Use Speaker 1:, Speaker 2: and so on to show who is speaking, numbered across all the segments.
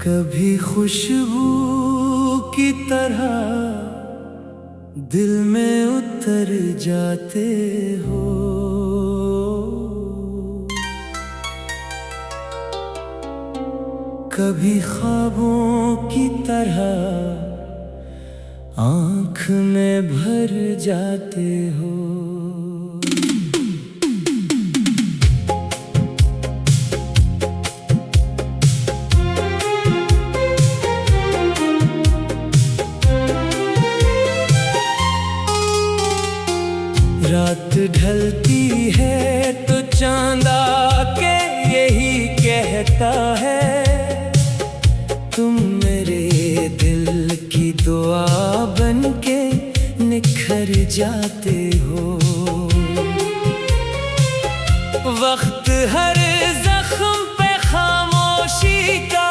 Speaker 1: कभी खुशबू की तरह दिल में उतर जाते हो। कभी ख्वाबों की तरह आँख में भर जाते हो। रात ढलती है तो चांद आके यही कहता है, तुम मेरे दिल की दुआ बनके निखर जाते हो। वक्त हर जख्म पे खामोशी का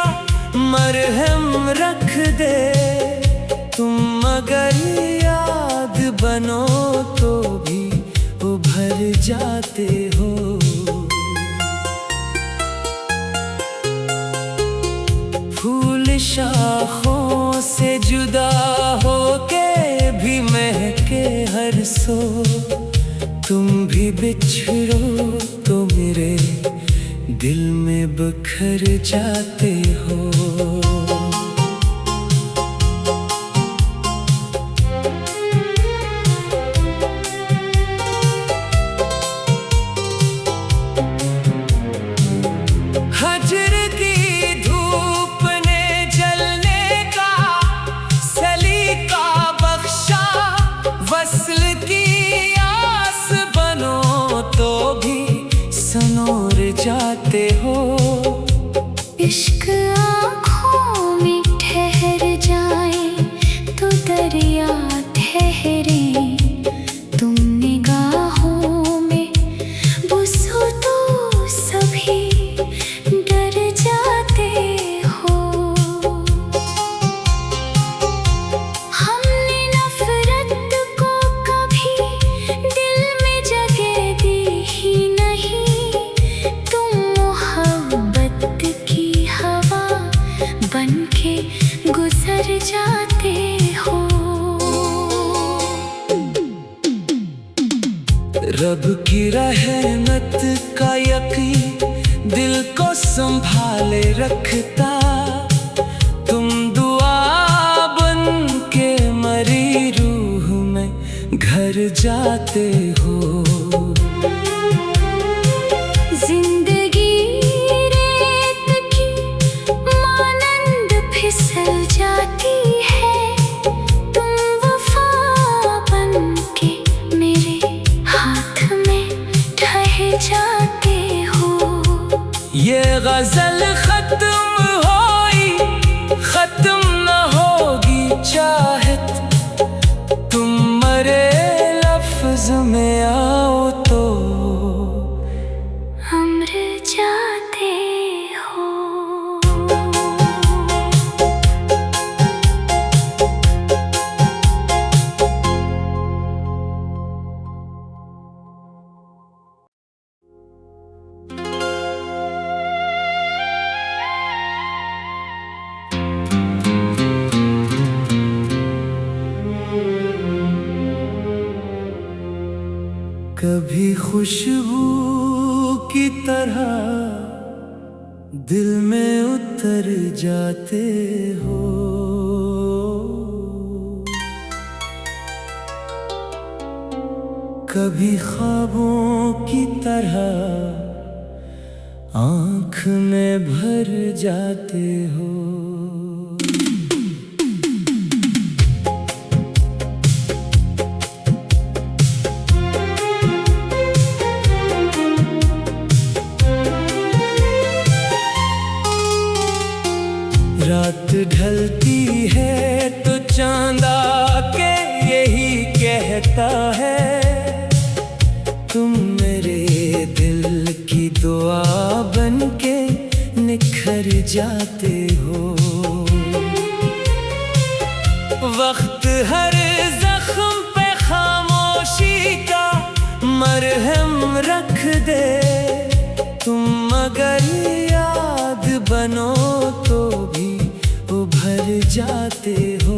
Speaker 1: मरहम रख दे, तुम अगर याद बनो तो भी उभर जाते हो। फूल शाखों से जुदा होके भी महके हर सो, तुम भी बिछड़ो तो मेरे दिल में बिखर जाते हो। हजर की धूप ने जलने का सलीका बख्शा, वस्ल की आस बनो तो भी सनोर जाते हो।
Speaker 2: इश्क आँखों में ठहर जाए तो दरिया ठहरे, तुम निगाहों में बसो तो सभी डर जाते हो। हमने नफरत को कभी दिल में जगह दी ही नहीं, तुम मोहब्बत की हवा बनके गुजर जाते हो।
Speaker 1: रब की रहमत का यकीन दिल को संभाले रखता, तुम दुआ बन के मरी रूह में घर जाते हो।
Speaker 2: जिंदगी रेत की मानंद फिसल जाती है, तुम वफा बन के मेरे हाथ में ढह जाते हो।
Speaker 1: ये गजल खत्म होई खत्म न होगी चाहत, तुम मरे लफ्ज में आओ तो
Speaker 2: अमर जाते हो।
Speaker 1: कभी खुशबू की तरह दिल में उतर जाते हो। कभी ख्वाबों की तरह आँख में भर जाते हो। रात ढलती है तो चांद आके यही कहता है, तुम मेरे दिल की दुआ बनके निखर जाते हो। वक्त हर जख्म पे खामोशी का मरहम रख दे, तुम अगर याद बनो तो भी भर जाते हो।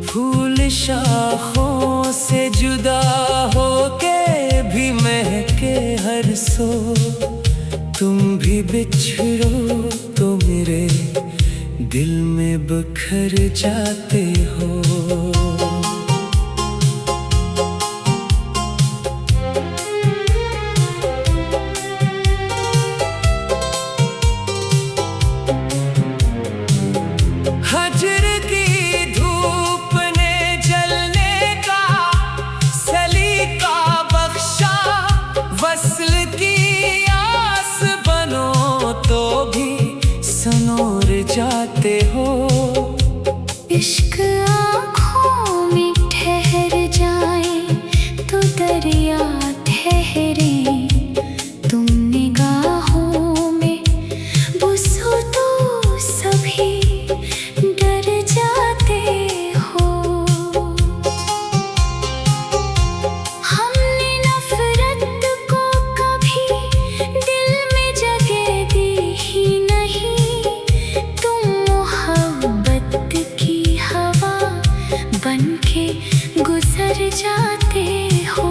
Speaker 1: फूल शाखों से जुदा होके भी महके हर सो, तुम भी बिछड़ो तो मेरे दिल में बिखर जाते हो। हजर की धूप ने जलने का सलीका बख्शा, वस्ल की आस बनो तो भी सनोर जाते हो।
Speaker 2: इश्क आँखों में ठहर जाए तो दरिया ठहरे, तुम निगाहों में बसो तो सभी डर जाते हो। हमने नफरत को कभी दिल में जगह दी ही नहीं, तुम मोहब्बत की हवा बनके गुजर जाते हो।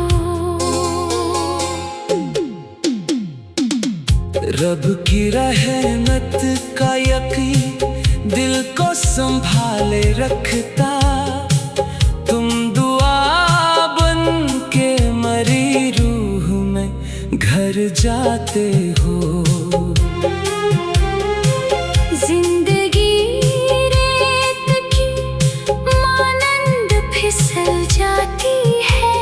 Speaker 1: रब की रहमत का यकीन दिल को संभाले रखता, तुम दुआ बन के मरी रूह में घर जाते हो।
Speaker 2: जिंदगी रेत की मानंद फिसल जाती है,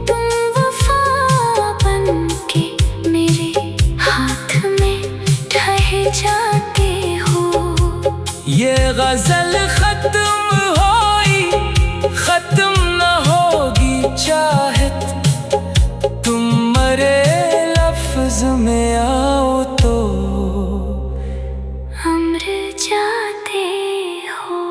Speaker 2: तुम वफा बनके मेरे हाथ में ढह जाते हो।
Speaker 1: ये गजल खत्म होई खत्म न होगी चाहत, तुम मरे लफ्ज में आओ तो
Speaker 2: अमर जाते हो।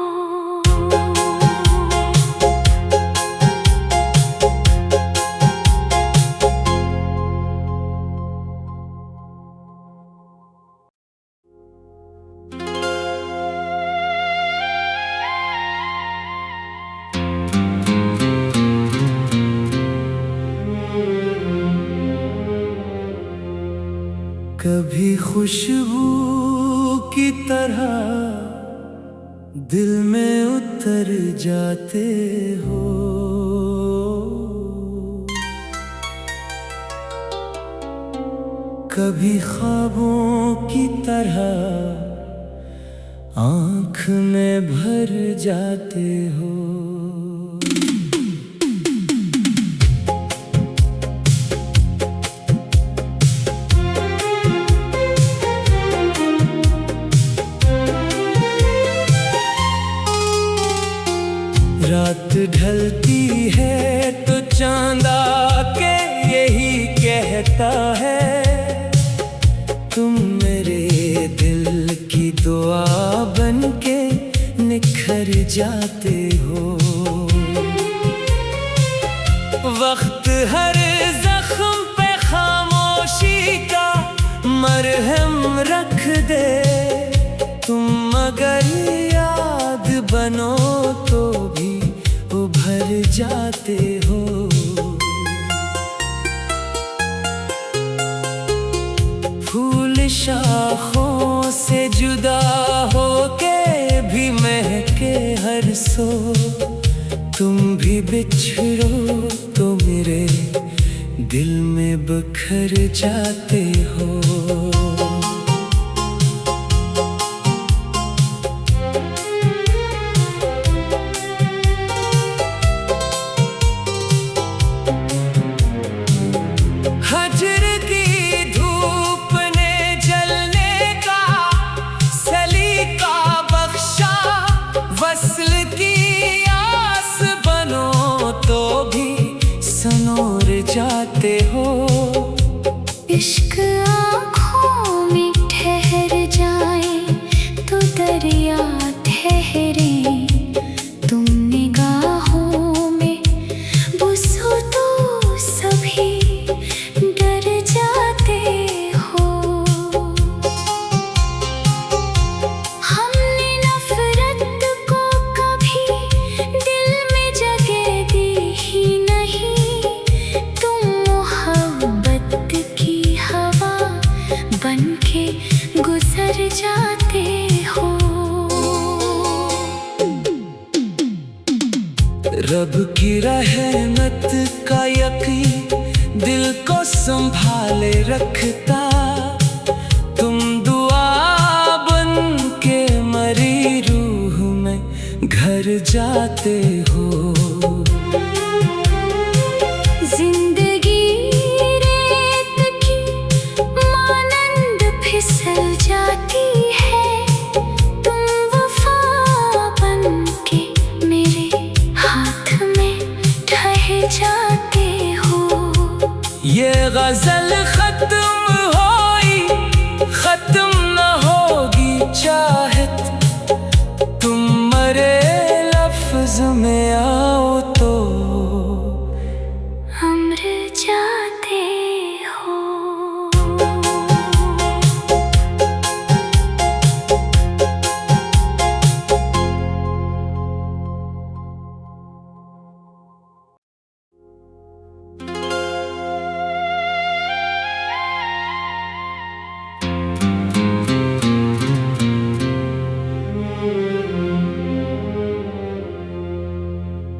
Speaker 1: कभी खुशबू की तरह दिल में उतर जाते हो, कभी ख्वाबों की तरह आँख में भर जाते हो। रात ढलती है तो चांद आके यही कहता है, तुम मेरे दिल की दुआ बनके निखर जाते हो। वक्त हर जख्म पे खामोशी का मरहम रख दे, तुम अगर याद बनो तो भी उभर जाते हो। फूल शाखों से जुदा होके भी महके हर सो, तुम भी बिछड़ो तो मेरे दिल में बिखर जाते हो। हजर की धूप ने जलने का सलीका बख्शा, वस्ल की आस बनो तो भी सनोर जाते हो।
Speaker 2: इश्क के गुजर जाते हो।
Speaker 1: रब की रहमत का यकीन दिल को संभाले रखता, तुम दुआ बन के मरी रूह में घर जाते हो।
Speaker 2: जिंदगी रेत की मानंद फिसल जाती है, तुम वफा बन के मेरे हाथ में ढह जाते हो।
Speaker 1: ये गजल खत्म होई खत्म न होगी चाहत, तुम मरे लफ्ज में आओ तो
Speaker 2: अमर जाते हो।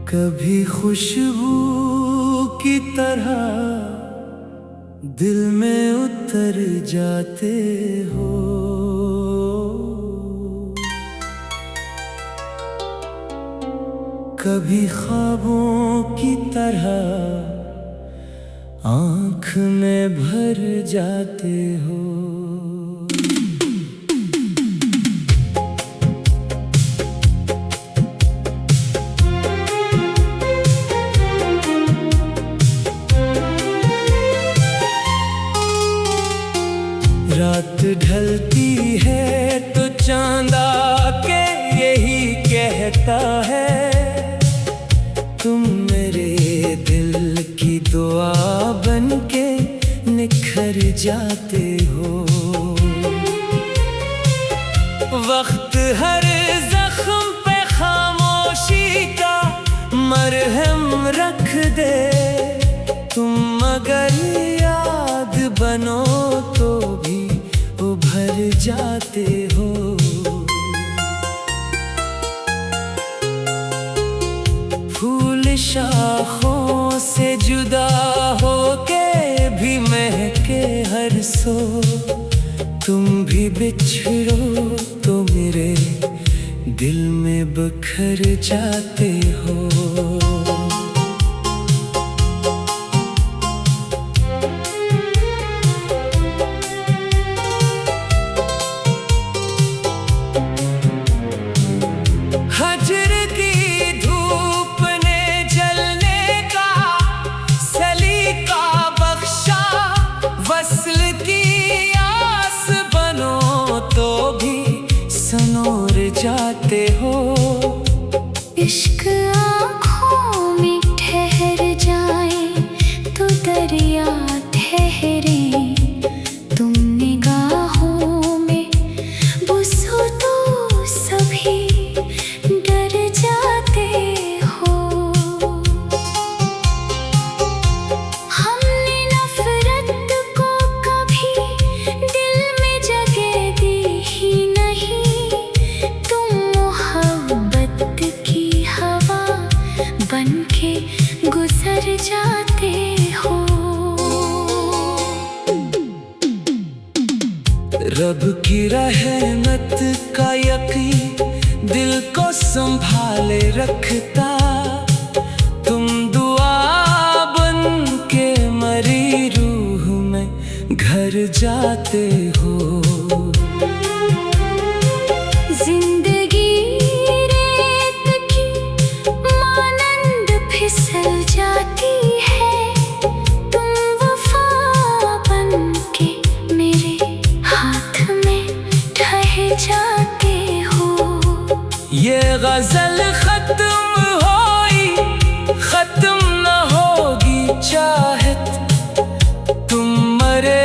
Speaker 1: कभी खुशबू की तरह दिल में उतर जाते हो, कभी ख्वाबों की तरह आँख में भर जाते हो। रात ढलती है तो चांद आके यही कहता है, तुम मेरे दिल की दुआ बन के निखर जाते हो। वक्त हर जख्म पे खामोशी का मरहम रख दे, तुम अगर याद बनो तो भी उभर जाते हो। फूल शाखों से जुदा होके भी महके हर सो, तुम भी बिछड़ो तो मेरे दिल में बिखर जाते हो। हजर की धूप ने जलने का सलीका बख्शा, वस्ल की आस बनो तो भी सनोर जाते हो।
Speaker 2: इश्क आँखों में ठहर जाए तो दरिया ठहरे, तुम निगाहों में बसो तो सभी डर जाते हो। हमने नफरत को कभी दिल में जगह दी ही नहीं, तुम मोहब्बत की हवा बन के गुजर जाते हो।
Speaker 1: रब की रहमत का यकीन दिल को संभाले रखता, तुम दुआ बन के मरी रूह में घर जाते हो।
Speaker 2: जिंदगी रेत की मानंद फिसल जाती है, तुम वफा बन के मेरे हाथ में ढह जाते हो।
Speaker 1: ये गजल खत्म होई खत्म न होगी चाहत, तुम मरे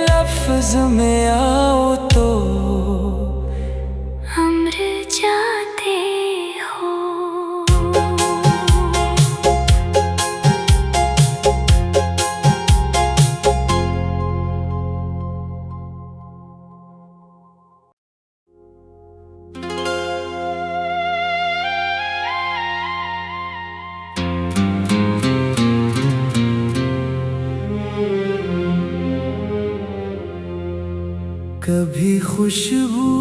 Speaker 1: लफ्ज में आओ तो
Speaker 2: अमर जाते हो।
Speaker 1: कभी खुशबू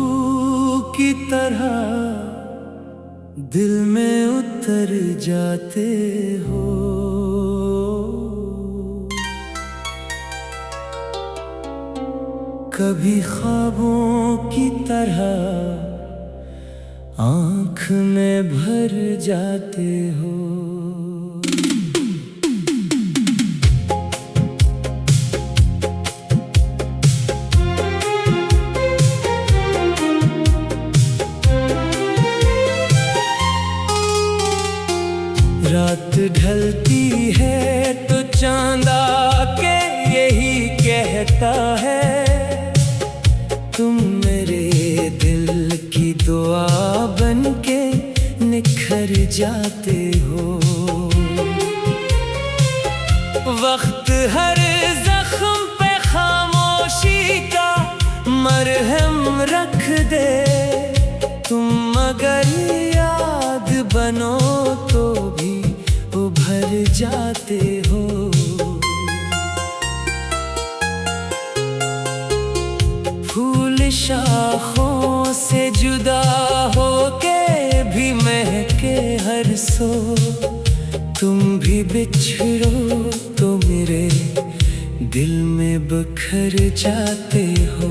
Speaker 1: की तरह दिल में उतर जाते हो। कभी ख्वाबों की तरह आँख में भर जाते हो। रात ढलती है तो चांद आके यही कहता है, तुम मेरे दिल की दुआ बनके निखर जाते हो। वक्त हर जख्म पे खामोशी का मरहम रख दे, तुम अगर याद बनो तो भी उभर जाते हो। फूल शाखों से जुदा होके भी महके हर सो, तुम भी बिछड़ो तो मेरे दिल में बिखर जाते हो।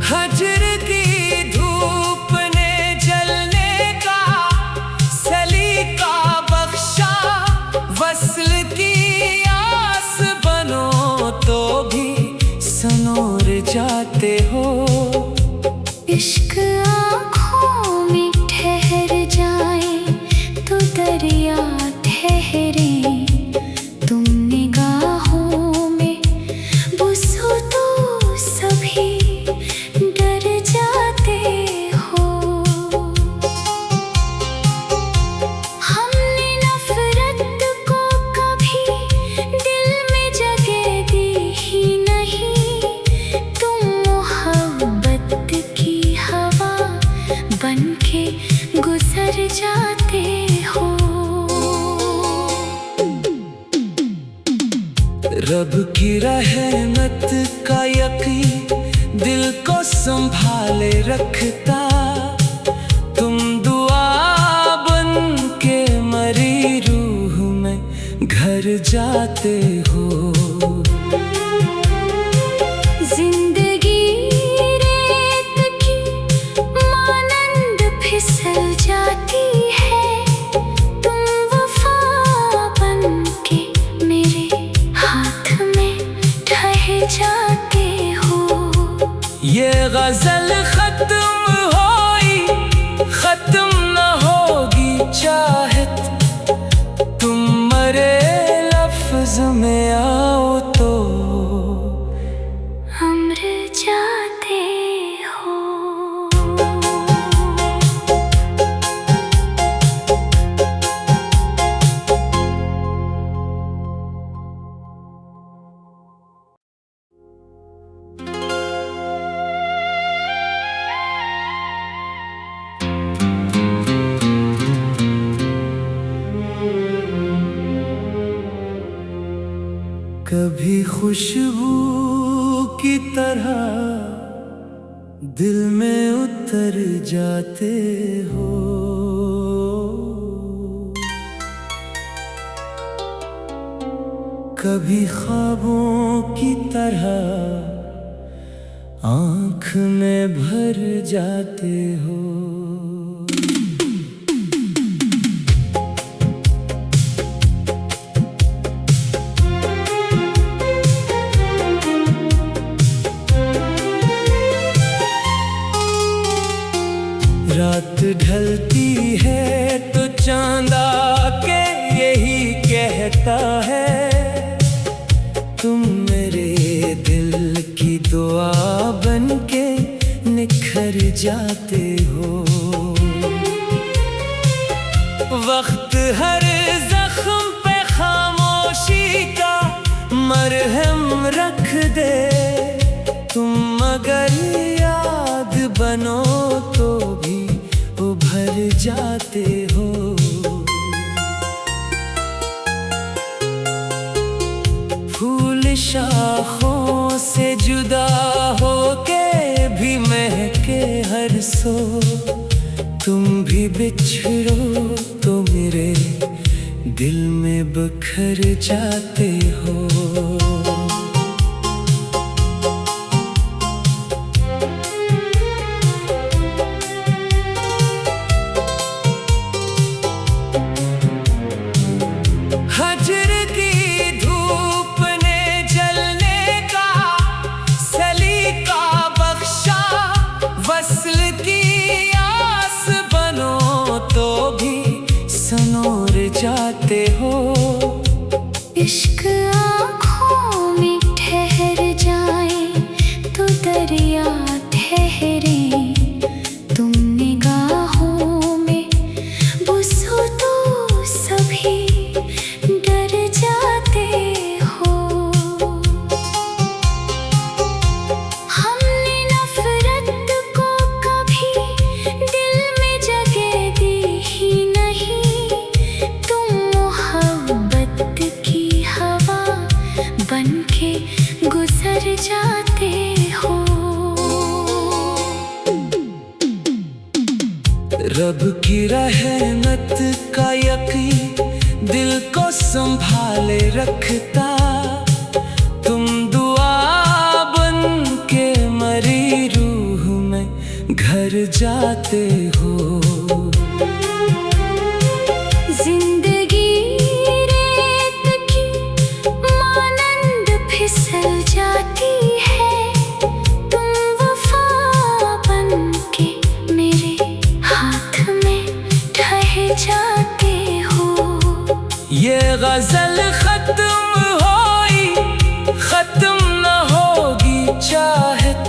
Speaker 1: हजर की धूप ने जलने का सलीका बख्शा, वस्ल की आस बनो तो भी सनोर जाते हो।
Speaker 2: इश्क आँखों में ठहर जाए तो दरिया ठहरे, तुम निगाहों में बसो तो सभी डर जाते हो। हमने नफरत को कभी दिल में जगह दी ही नहीं, तुम मोहब्बत की हवा बनके गुजर जाते हो।
Speaker 1: रब की रहमत का यकीन दिल को संभाले रखता, तुम दुआ बन के मरी रूह में घर जाते हो।
Speaker 2: जिंदगी रेत की मानंद फिसल जाती है, तुम वफा बनके मेरे हाथ में ढह जाते हो।
Speaker 1: ये गजल खत्म होई खत्म न होगी चाहत, तुम मरे लफ्ज में आओ तो
Speaker 2: अमर जाते हो।
Speaker 1: कभी खुशबू की तरह दिल में उतर जाते हो। कभी ख्वाबों की तरह आँख में भर जाते हो। रात ढलती है तो चांद आके यही कहता है, तुम मेरे दिल की दुआ बनके निखर जाते हो। वक्त हर जख्म पे खामोशी का मरहम रख दे, तुम अगर याद बनो तो भी जाते हो। फूल शाखों से जुदा होके भी महके हर सो, तुम भी बिछड़ो तो मेरे दिल में बिखर जाते हो। हजर की धूप ने जलने का सलीका बख्शा, वस्ल की आस बनो तो भी सनोर जाते हो।
Speaker 2: इश्क आँखों में ठहर जाए तो दरिया ठहरे, तुम निगाहों में बसो तो सभी डर जाते हो। हमने नफरत को कभी दिल में जगह दी ही नहीं, तुम मोहब्बत की हवा बनके गुजर जाते हो।
Speaker 1: रब की रहमत का यकीन दिल को संभाले रखता, तुम दुआ बन के मरी रूह में घर जाते हो।
Speaker 2: जिंदगी रेत की मानंद फिसल जाती है, तुम वफा बनके मेरे हाथ में ढह जाते हो।
Speaker 1: ये गजल खत्म होई खत्म न होगी चाहत,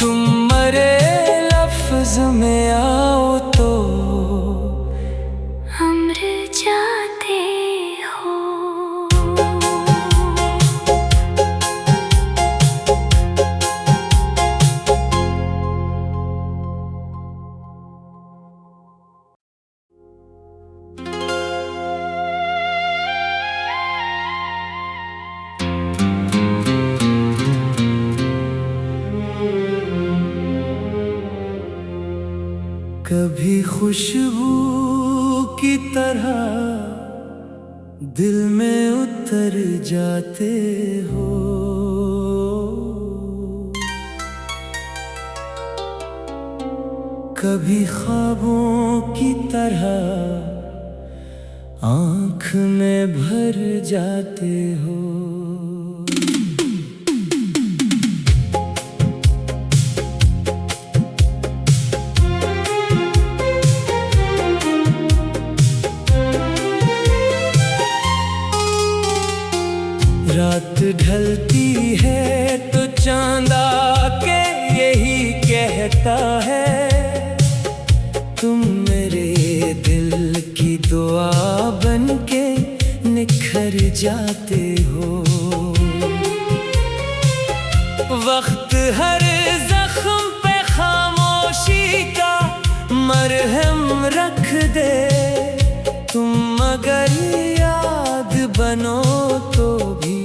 Speaker 1: तुम मरे लफ्ज में आओ तो
Speaker 2: अमर जाते हो।
Speaker 1: कभी खुशबू की तरह दिल में उतर जाते हो, कभी ख्वाबों की तरह आँख में भर जाते हो। रात ढलती है तो चांद आके यही कहता है, तुम मेरे दिल की दुआ बनके निखर जाते हो। वक्त हर जख्म पे खामोशी का मरहम रख दे, तुम मगर याद बनो तो भी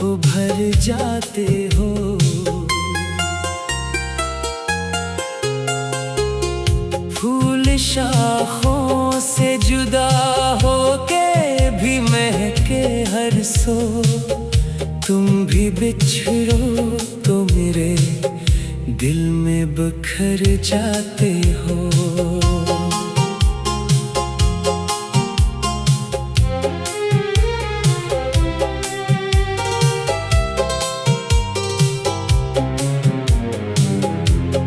Speaker 1: उभर जाते हो। फूल शाखों से जुदा होके भी महके हर सो, तुम भी बिछड़ो तो मेरे दिल में बिखर जाते हो।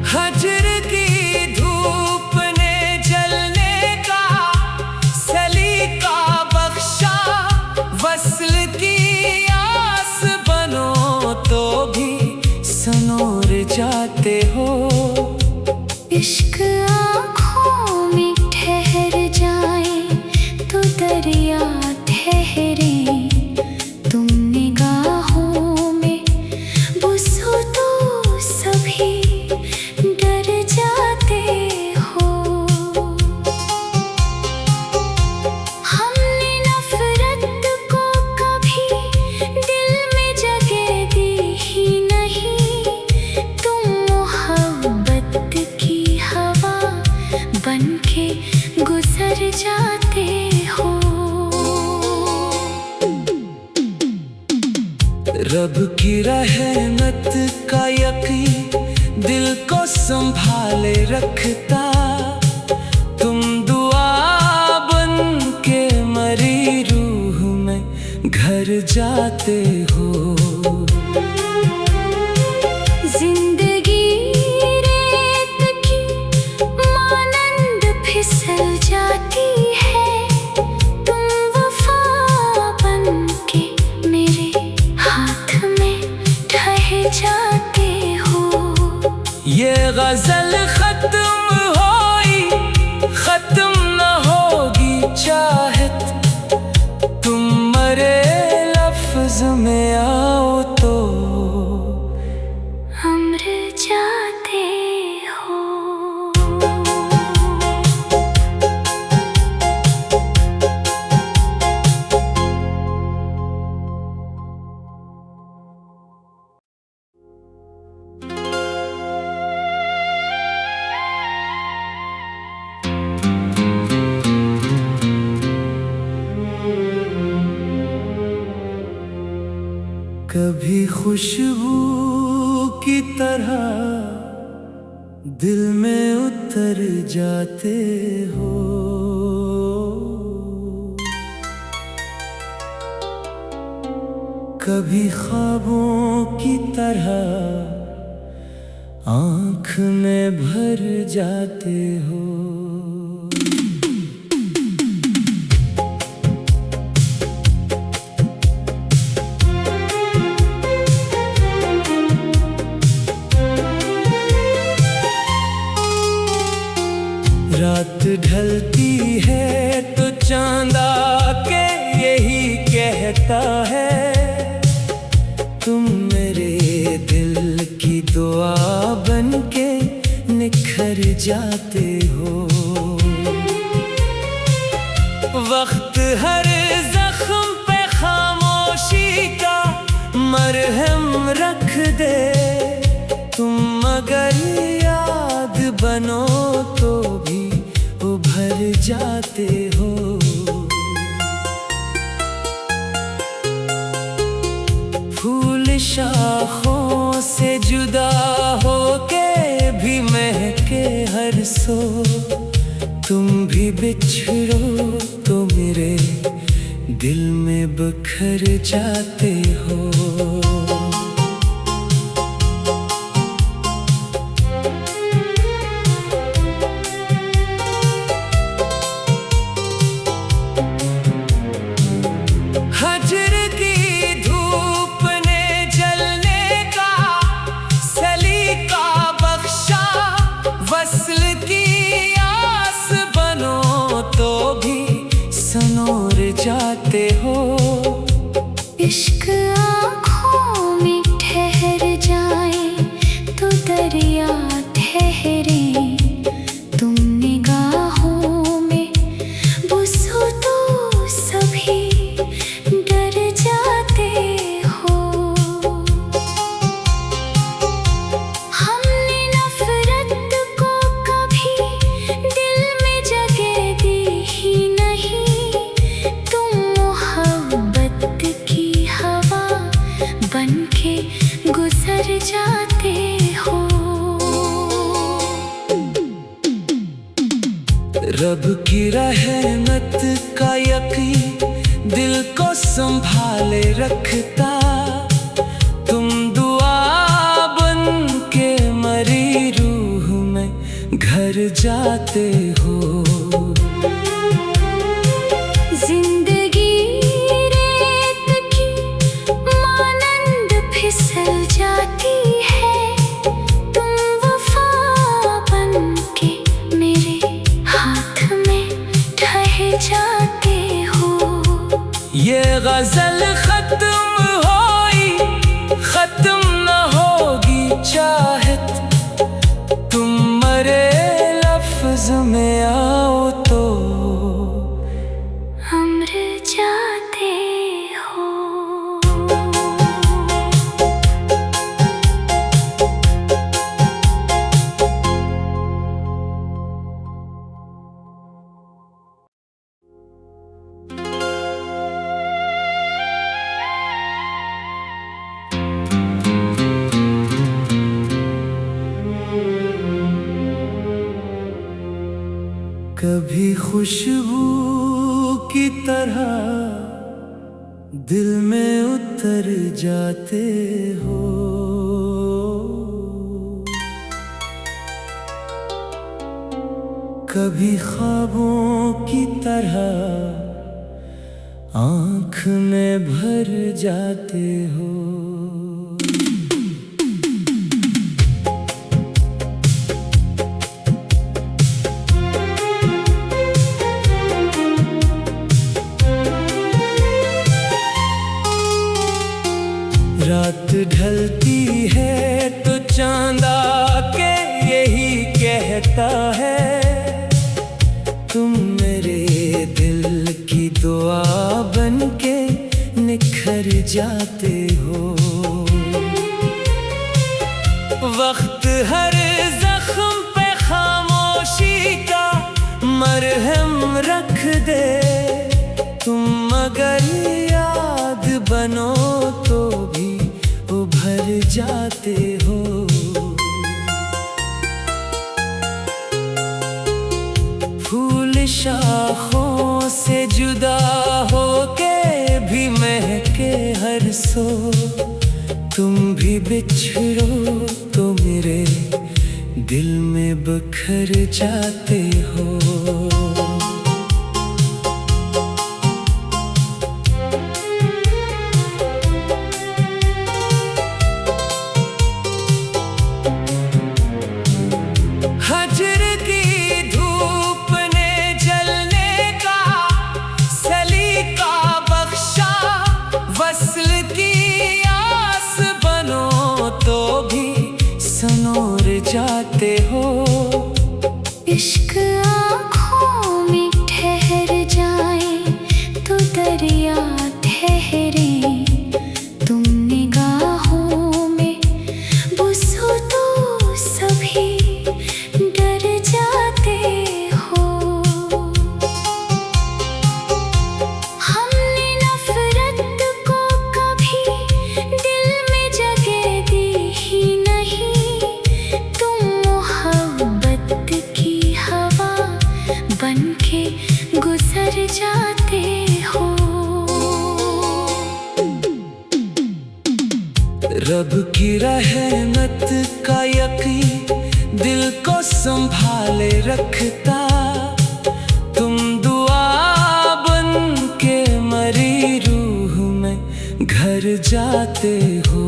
Speaker 1: हजर की धूप ने जलने का सलीका बख्शा, वस्ल की आस बनो तो भी सनोर जाते हो।
Speaker 2: इश्क आँखों बनके गुजर जाते हो।
Speaker 1: रब की रहमत का यकीन दिल को संभाले रखता, तुम दुआ बन के मरी रूह में घर जाते हो।
Speaker 2: जिंदगी रेत की मानंद फिसल जाती है, तुम वफा बन के मेरे हाथ में ढह जाते हो।
Speaker 1: ये गजल खत्म होई खत्म न होगी चाहत, तुम मरे लफ्ज में आओ तो
Speaker 2: अमर जाते हो।
Speaker 1: कभी खुशबू की तरह दिल में उतर जाते हो, कभी ख्वाबों की तरह आँख में भर जाते हो। रात ढलती है तो चांद आके यही कहता है, तुम मेरे दिल की दुआ बन के निखर जाते हो। वक्त हर जख्म पे खामोशी का मरहम रख दे, तुम अगर याद बनो तो भी उभर जाते हो। फूल शाखों से जुदा होके भी महके हर सो, तुम भी बिछड़ो तो मेरे दिल में बिखर जाते हो। हजर की धूप ने जलने का सलीका बख्शा, वस्ल की आस बनो तो भी सनोर जाते हो।
Speaker 2: इश्क आँखों में ठहर जाए तो दरिया ठहरे, तुम निगाहों में बसो तो सभी डर जाते हो। हमने नफरत को कभी दिल में जगह दी ही नहीं, तुम मोहब्बत की हवा बन के गुजर जाते हो।
Speaker 1: रब की रहमत का यकीन दिल को संभाले रखता, तुम दुआ बन के मरी रूह में घर जाते हो।
Speaker 2: जिंदगी रेत की मानंद फिसल जाती है, तुम वफा बन के मेरे हाथ में ढह जाते हो।
Speaker 1: ये गजल खत्म होई खत्म न होगी चाहत, तुम मरे लफ्ज में आओ तो
Speaker 2: अमर जाते हो।
Speaker 1: कभी खुशबू की तरह दिल में उतर जाते हो। कभी ख्वाबों की तरह आँख में भर जाते हो। रात ढलती है तो चांद आके यही कहता है, तुम मेरे दिल की दुआ बनके निखर जाते हो। वक्त हर जख्म पे खामोशी का मरहम रख दे, तुम अगर याद बनो तो भी उभर जाते हो। फूल शाखों से जुदा होके भी महके हर सो, तुम भी बिछड़ो तो मेरे दिल में बिखर जाते हो। हजर की धूप ने जलने का सलीका बख्शा, वस्ल की आस बनो तो भी सनोर जाते हो।
Speaker 2: इश्क आँखों में ठहर जाए तो दरिया ठहरे, तुम निगाहों में बसो तो सभी डर जाते हो। हमने नफरत को कभी दिल में जगह दी ही नहीं, तुम मोहब्बत की हवा बनके गुजर जाते हो।
Speaker 1: रब की रहमत का यकीन दिल को संभाले रखता, तुम दुआ बन के मरी रूह में घर जाते हो।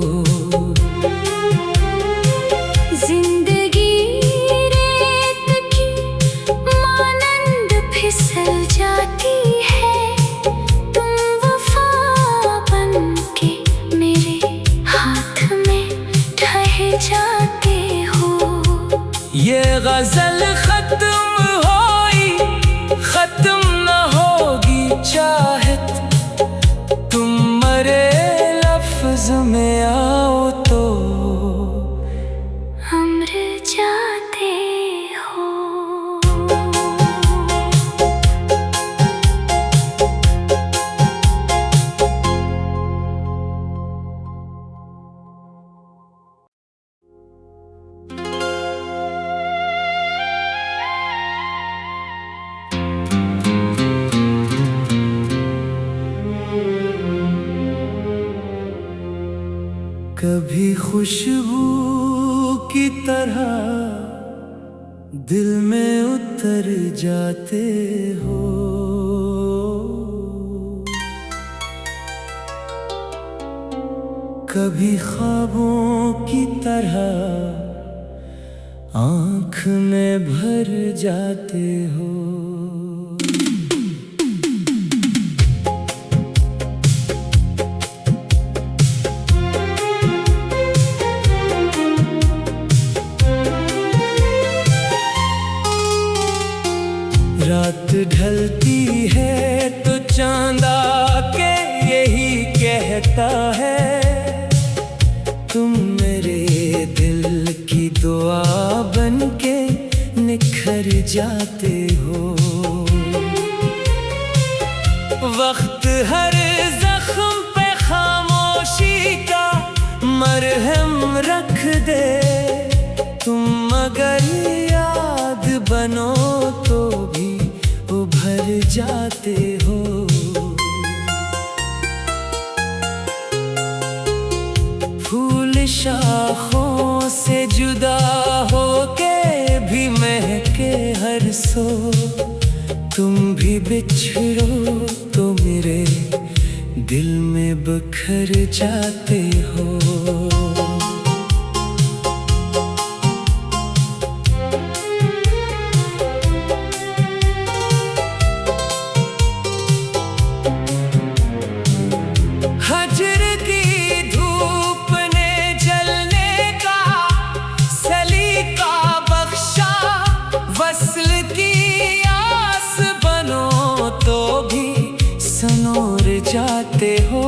Speaker 2: जिंदगी रेत की मानंद फिसल जाती है, तुम वफा बन के मेरे हाथ में ढह जाते हो।
Speaker 1: ये गजल खत्म होई खत्म न होगी चाहत, तुम मरे लफ्ज में आओ तो
Speaker 2: अमर जाते हो।
Speaker 1: कभी खुशबू की तरह दिल में उतर जाते हो। कभी ख्वाबों की तरह आँख में भर जाते हो। रात ढलती है तो चांद आके यही कहता है, तुम मेरे दिल की दुआ बनके निखर जाते हो। वक्त हर जख्म पे खामोशी का मरहम रख दे, तुम अगर याद बनो तो भी जाते हो। फूल शाखों से जुदा होके भी महके हर सो, तुम भी बिछड़ो तो मेरे दिल में बिखर जाते हो। हजर की धूप ने जलने का सलीका बख्शा, वस्ल की आस बनो तो भी सनोर जाते हो।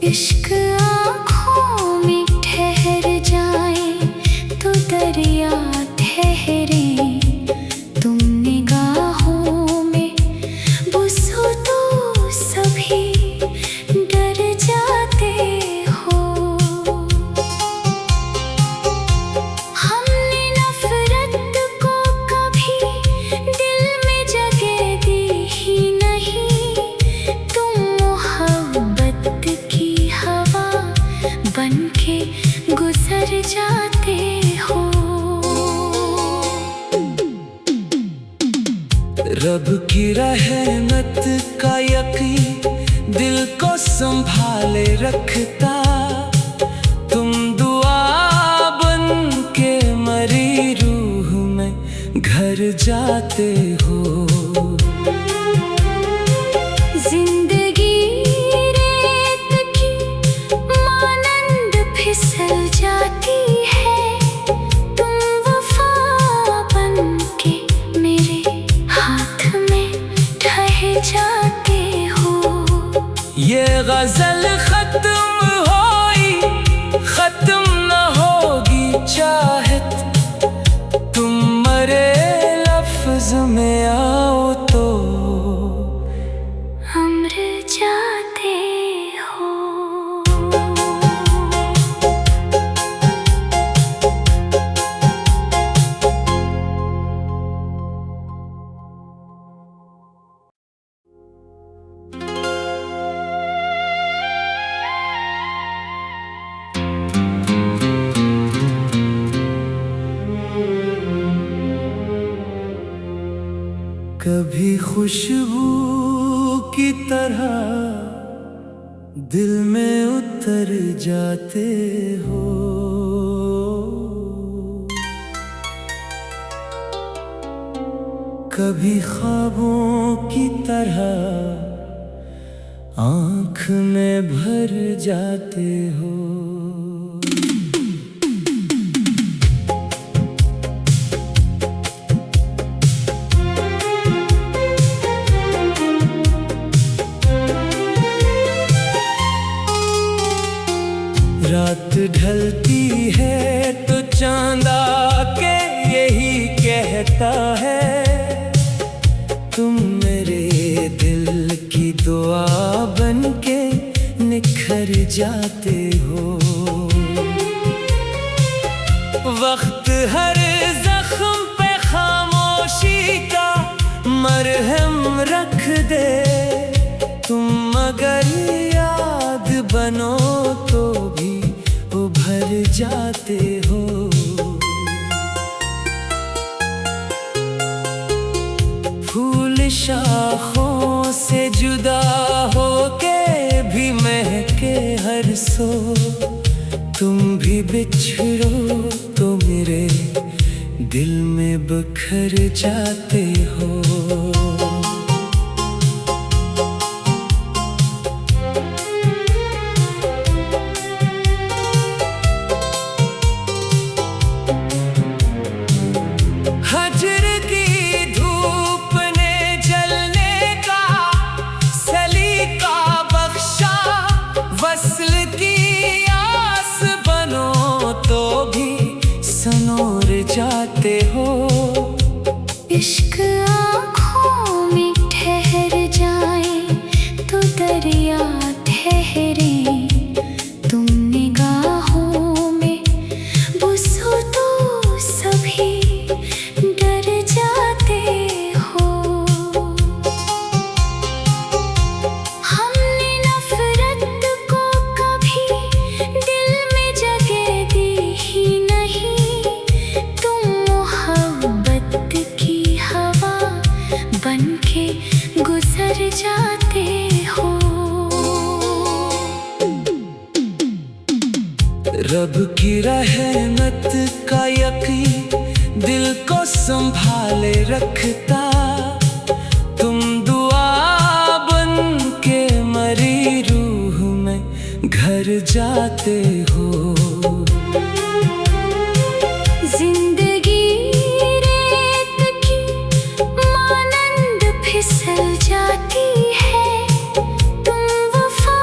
Speaker 2: इश्क आँखों में ठहर जाए तो दरिया ठहरे, तुम निगाहों में बसो तो सभी डर जाते हो। हमने नफरत को कभी दिल में जगह दी ही नहीं, तुम मोहब्बत की हवा बनके गुजर जाते हो।
Speaker 1: रब की रहमत का यकीन दिल को संभाले रखता, तुम दुआ बन के मरी रूह में घर जाते हो।
Speaker 2: जिंदगी रेत की मानंद फिसल जाती है, तुम वफा बनके मेरे हाथ में ढह जाते हो।
Speaker 1: ये गजल खत्म होई खत्म न होगी चाहत, तुम मरे लफ्ज में आओ तो
Speaker 2: अमर जाते हो।
Speaker 1: कभी खुशबू की तरह दिल में उतर जाते हो। कभी ख्वाबों की तरह आँख में भर जाते हो। रात ढलती है तो चांद आके यही कहता है, तुम मेरे दिल की दुआ बनके निखर जाते हो। वक्त हर जख्म पे खामोशी का मरहम रख दे, तुम अगर याद बनो तो भी उभर जाते हो। फूल शाखों से जुदा होके भी महके हर सो, तुम भी बिछड़ो तो मेरे दिल में बिखर जाते हो। हजर की धूप ने जलने का सलीका बख्शा, वस्ल की आस बनो तो भी सनोर जाते हो।
Speaker 2: इश्क गुजर जाते हो।
Speaker 1: रब की रहमत का यकीन दिल को संभाले रखता, तुम दुआ बन के मरी रूह में घर जाते हो।
Speaker 2: जिंदगी रेत की मानंद फिसल जाती है, तुम वफा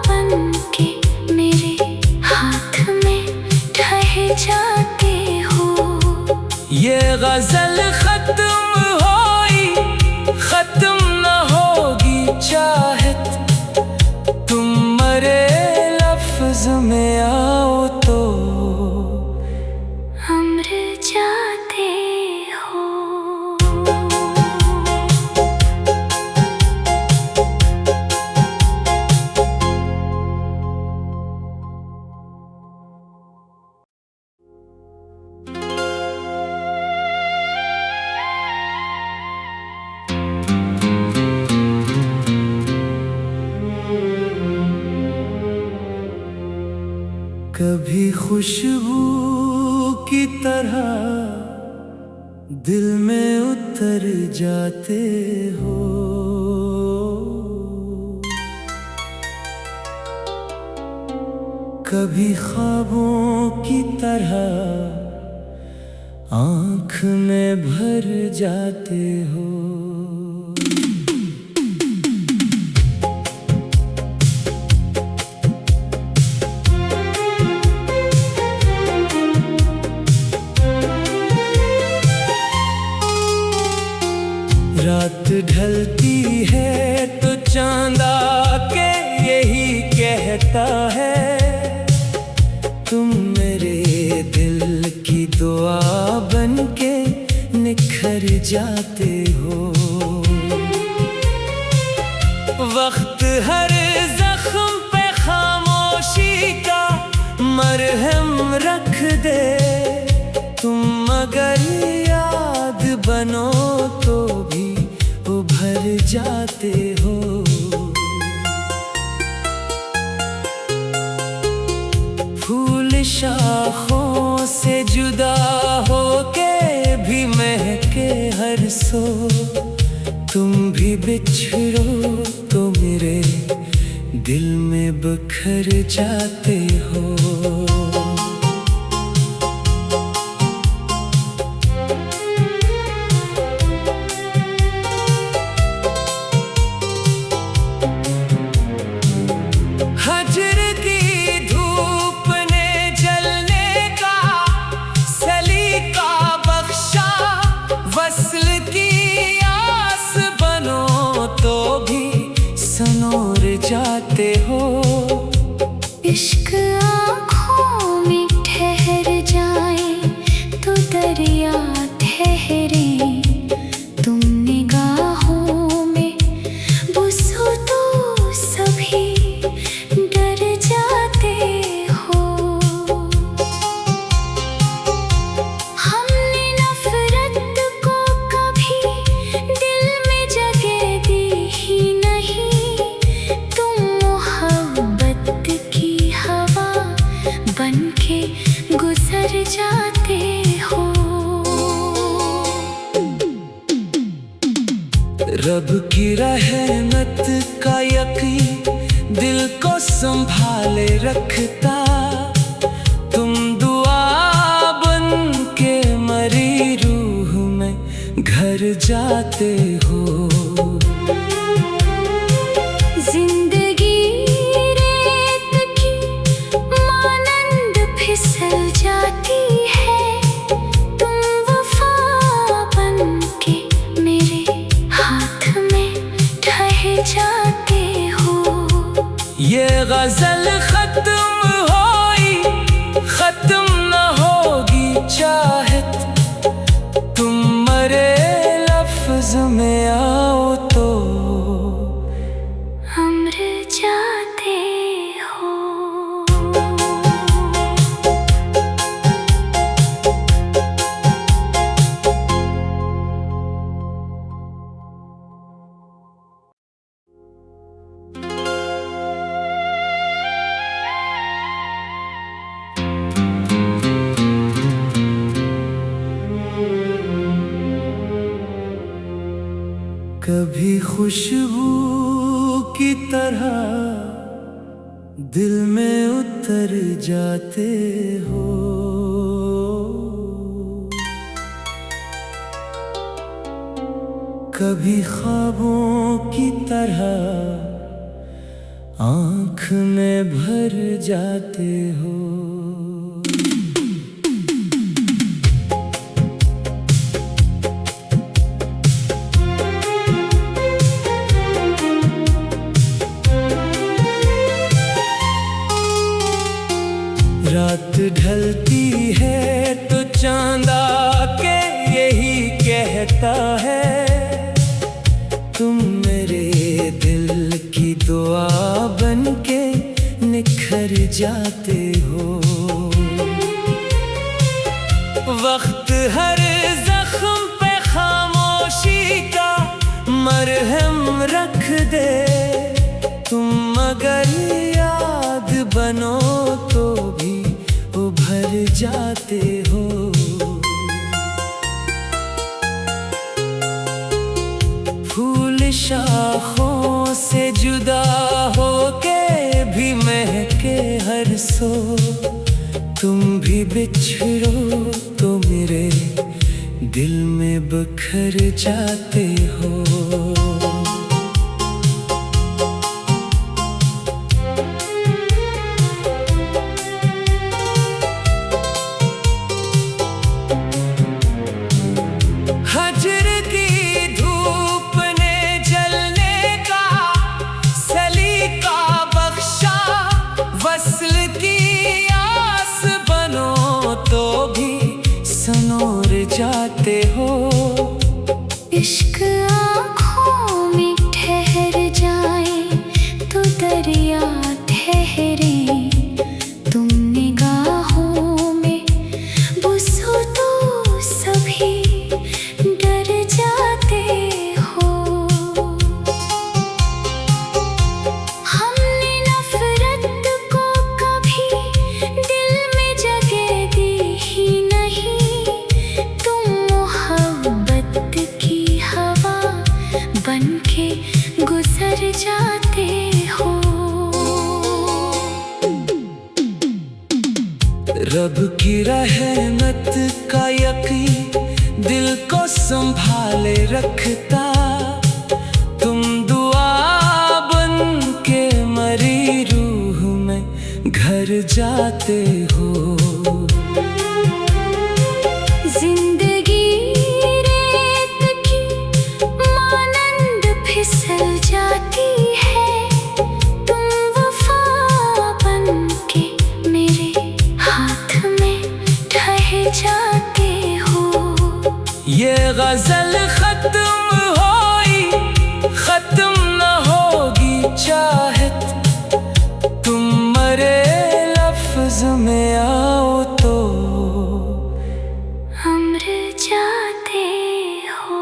Speaker 2: बन के मेरे हाथ में ढह जाते हो।
Speaker 1: ये गजल खत्म होई खत्म न होगी चाहत, तुम मरे लफ्ज में आओ तो
Speaker 2: अमर जाते हो।
Speaker 1: कभी खुशबू की तरह दिल में उतर जाते हो, कभी ख्वाबों की तरह आँख में भर जाते हो। रात ढलती है तो चांद आके यही कहता है, तुम मेरे दिल की दुआ बन के निखर जाते हो। वक्त हर जख्म पे खामोशी का मरहम रख दे, तुम अगर याद बनो तो भी उभर जाते हो। फूल शाखों से जुदा होके भी महके हर सो, तुम भी बिछड़ो तो मेरे दिल में बिखर जाते हो। हजर की धूप ने जलने का सलीका बख्शा, वस्ल की आस बनो तो भी सनोर जाते हो।
Speaker 2: इश्क आँखों में ठहर जाए तो दरिया ठहरे, तुम निगाहों में बसो तो सभी डर जाते हो। हमने नफरत को कभी दिल में जगह दी ही नहीं, तुम मोहब्बत की हवा बन के गुजर जाते हो।
Speaker 1: रब की रहमत का यकीन दिल को संभाले रखता, तुम दुआ बन के मरी रूह में घर जाते हो।
Speaker 2: जिंदगी रेत की मानंद फिसल जाती है, तुम वफा बन के मेरे हाथ में ढह जाते हो।
Speaker 1: ये गजल खत्म होई खत्म न होगी चाहत, तुम मरे लफ्ज में आओ तो
Speaker 2: अमर जाते हो।
Speaker 1: कभी खुशबू की तरह दिल में उतर जाते हो। कभी ख्वाबों की तरह आँख में भर जाते हो। रात ढलती है तो चांद आके यही कहता है, तुम मेरे दिल की दुआ बनके निखर जाते हो। वक्त हर जख्म पे खामोशी का मरहम रख दे, तुम अगर याद बनो तो भी उभर जाते हो। फूल शाखों से जुदा होके भी महके हर सो, तुम भी बिछड़ो तो मेरे दिल में बिखर जाते हो। हजर की धूप ने जलने का सलीका बख्शा, वस्ल की आस बनो तो भी सनोर जाते हो। इश्क आँखों में ठहर जाए तो दरिया ठहरे, तुम निगाहों में बसो तो सभी डर जाते हो। हमने नफरत को कभी दिल में जगह दी ही नहीं, तुम मोहब्बत की हवा बनके गुजर जाते हो। रब की रहमत का यकीन दिल को संभाले रखता, तुम दुआ बन के मरी रूह में घर जाते हो। जिंदगी रेत की मानंद फिसल जाती है, तुम वफा बन के मेरे हाथ में ढह जाते हो। ये गजल खत्म होई खत्म न होगी चाहत, तुम मरे लफ्ज में आओ तो अमर जाते हो।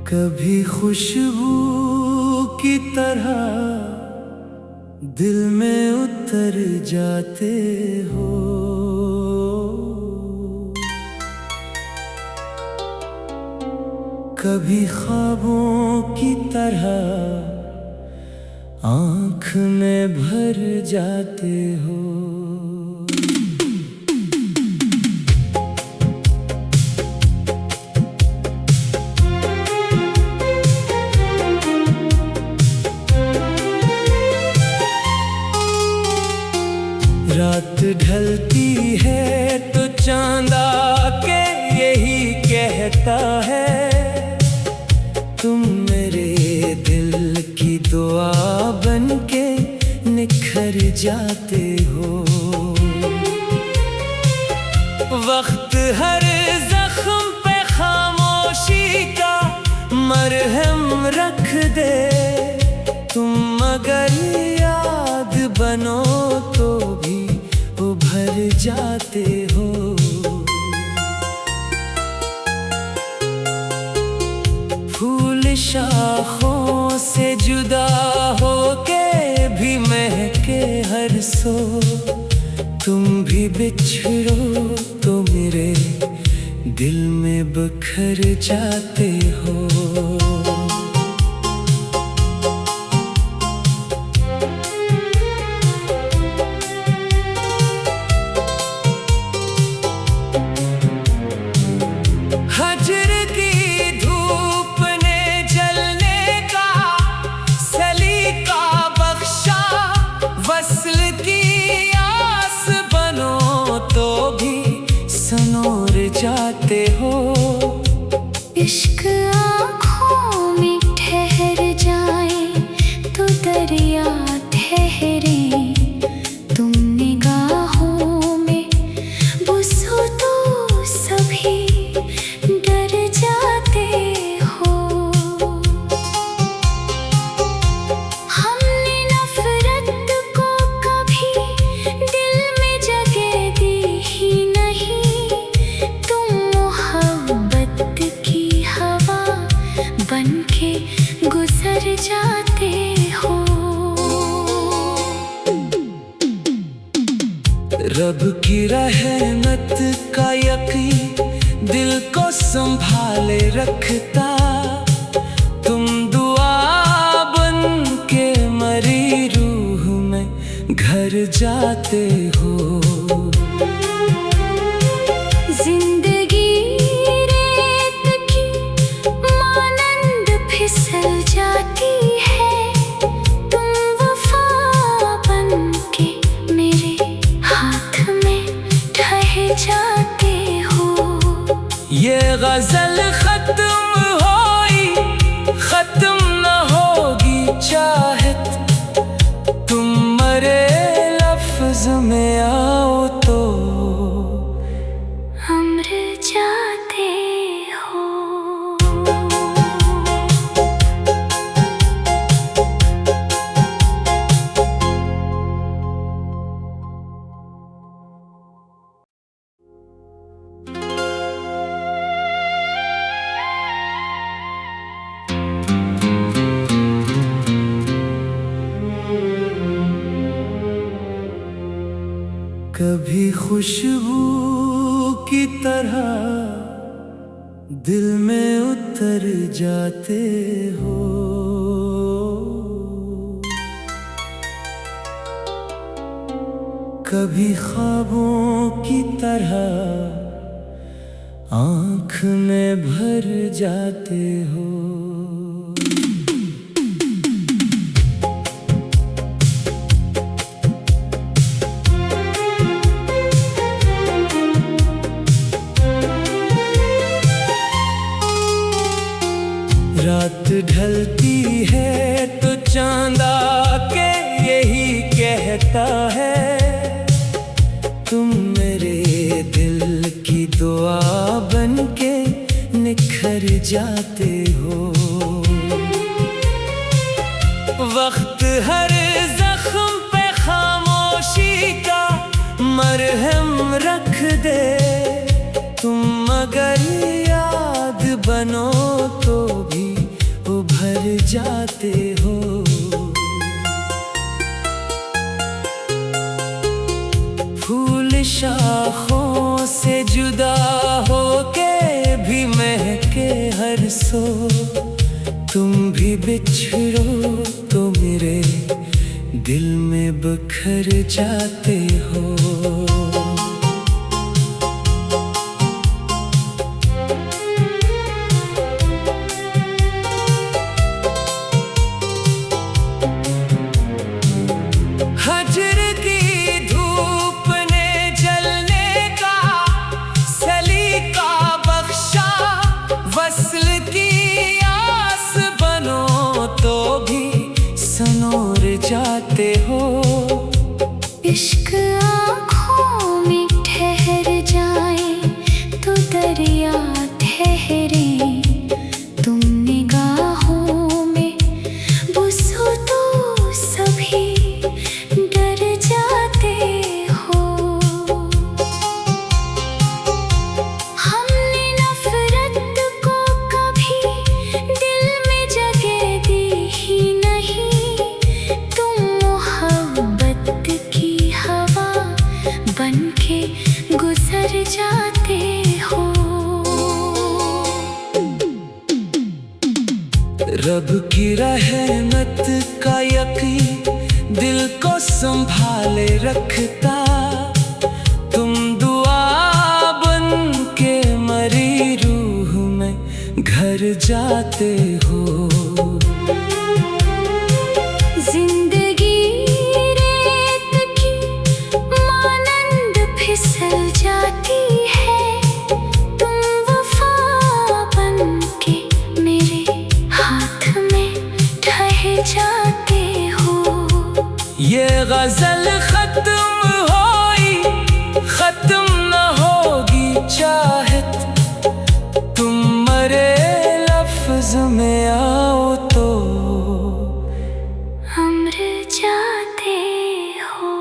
Speaker 1: कभी खुशबू की तरह दिल में उतर जाते हो। कभी ख्वाबों की तरह आँख में भर जाते हो। रात ढलती है तो चांद आके यही कहता है, तुम मेरे दिल की दुआ बनके निखर जाते हो। वक्त हर जख्म पे खामोशी का मरहम रख दे, तुम अगर याद बनो तो भी जाते हो। फूल शाखों से जुदा होके भी महके हर सो, तुम भी बिछड़ो तो मेरे दिल में बिखर जाते हो। हजर की धूप ने जलने का सलीका बख्शा, वस्ल की आस बनो तो भी सनोर जाते हो।
Speaker 2: इश्क आँखों में ठहर जाए तो दरिया ठहरे, तुम निगाहों में बसो तो सभी डर जाते हो। हमने नफरत को कभी दिल में जगह दी ही नहीं, तुम मोहब्बत की हवा बनके गुजर जाते हो।
Speaker 1: रब की रहमत का यकीन दिल को संभाले रखता, तुम दुआ बन के मरी रूह में घर जाते हो।
Speaker 2: जिंदगी रेत की मानंद फिसल जाती है, तुम वफा बन के मेरे हाथ में ढह जाते हो।
Speaker 1: ये गजल खत्म होई खत्म न होगी चाहत, तुम मरे लफ्ज में आओ तो
Speaker 2: अमर जाते हो।
Speaker 1: कभी खुशबू की तरह दिल में उतर जाते हो। कभी ख्वाबों की तरह आँख में भर जाते हो। रात ढलती है तो चांद आके यही कहता है, तुम मेरे दिल की दुआ बनके निखर जाते हो। वक्त हर जख्म पे खामोशी का मरहम रख दे, तुम अगर याद बनो तो भी उभर जाते हो। फूल शाखों से जुदा होके भी महके हर सो, तुम भी बिछड़ो तो मेरे दिल में बिखर जाते हो। हजर की धूप ने जलने का सलीका बख्शा, वस्ल की आस बनो तो भी सनोर जाते हो।
Speaker 2: इश्क आँखों मर जाते हो।
Speaker 1: रब की रहमत का यकीन दिल को संभाले रखता, तुम दुआ बन के मरी रूह में घर जाते हो।
Speaker 2: जिंदगी रेत की मानंद फिसल जाती है, तुम वफा बन के मेरे हाथ में ढह जाते हो।
Speaker 1: ये गजल खत्म होई खत्म न होगी चाहत, तुम मरे लफ्ज में आओ तो
Speaker 2: मर जाते हो।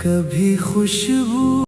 Speaker 1: कभी खुशबू